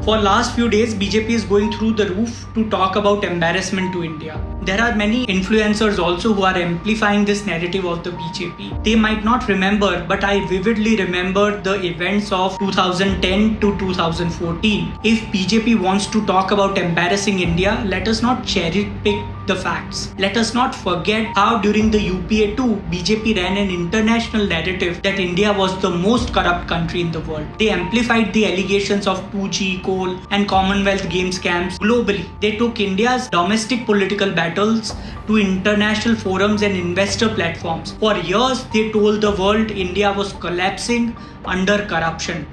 For last few days, BJP is going through the roof to talk about embarrassment to India. There are many influencers also who are amplifying this narrative of the BJP. They might not remember, but I vividly remember the events of 2010 to 2014. If BJP wants to talk about embarrassing India, let us not cherry pick the facts. Let us not forget how during the UPA 2, BJP ran an international narrative that India was the most corrupt country in the world. They amplified the allegations of 2G, coal and Commonwealth Games scams globally. They took India's domestic political battles to international forums and investor platforms. For years, they told the world India was collapsing under corruption.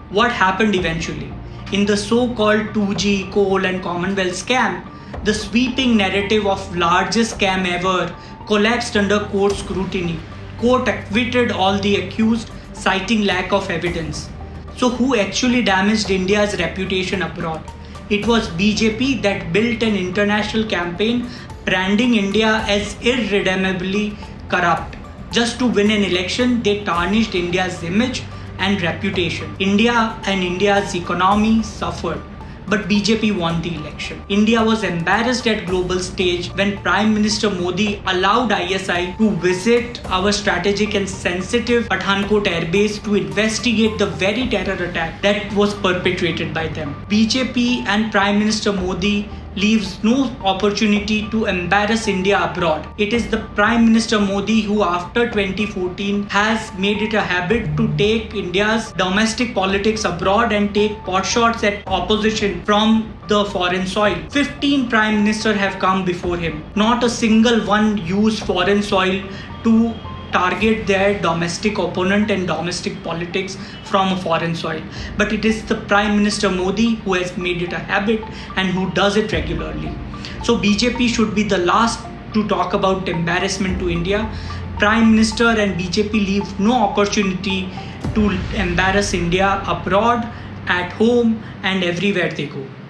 What happened eventually? In the so-called 2G, coal and Commonwealth scam, the sweeping narrative of largest scam ever collapsed under court scrutiny. Court acquitted all the accused, citing lack of evidence. So who actually damaged India's reputation abroad? It was BJP that built an international campaign branding India as irredeemably corrupt. Just to win an election, they tarnished India's image and reputation. India and India's economy suffered. But BJP won the election. India was embarrassed at global stage when Prime Minister Modi allowed ISI to visit our strategic and sensitive Pathankot airbase to investigate the very terror attack that was perpetrated by them. BJP and Prime Minister Modi leaves no opportunity to embarrass India abroad. It is the Prime Minister Modi who after 2014 has made it a habit to take India's domestic politics abroad and take potshots at opposition from the foreign soil. 15 Prime Ministers have come before him. Not a single one used foreign soil to target their domestic opponent and domestic politics from a foreign soil. But it is the Prime Minister Modi who has made it a habit and who does it regularly. So BJP should be the last to talk about embarrassment to India. Prime Minister and BJP leave no opportunity to embarrass India abroad, at home and everywhere they go.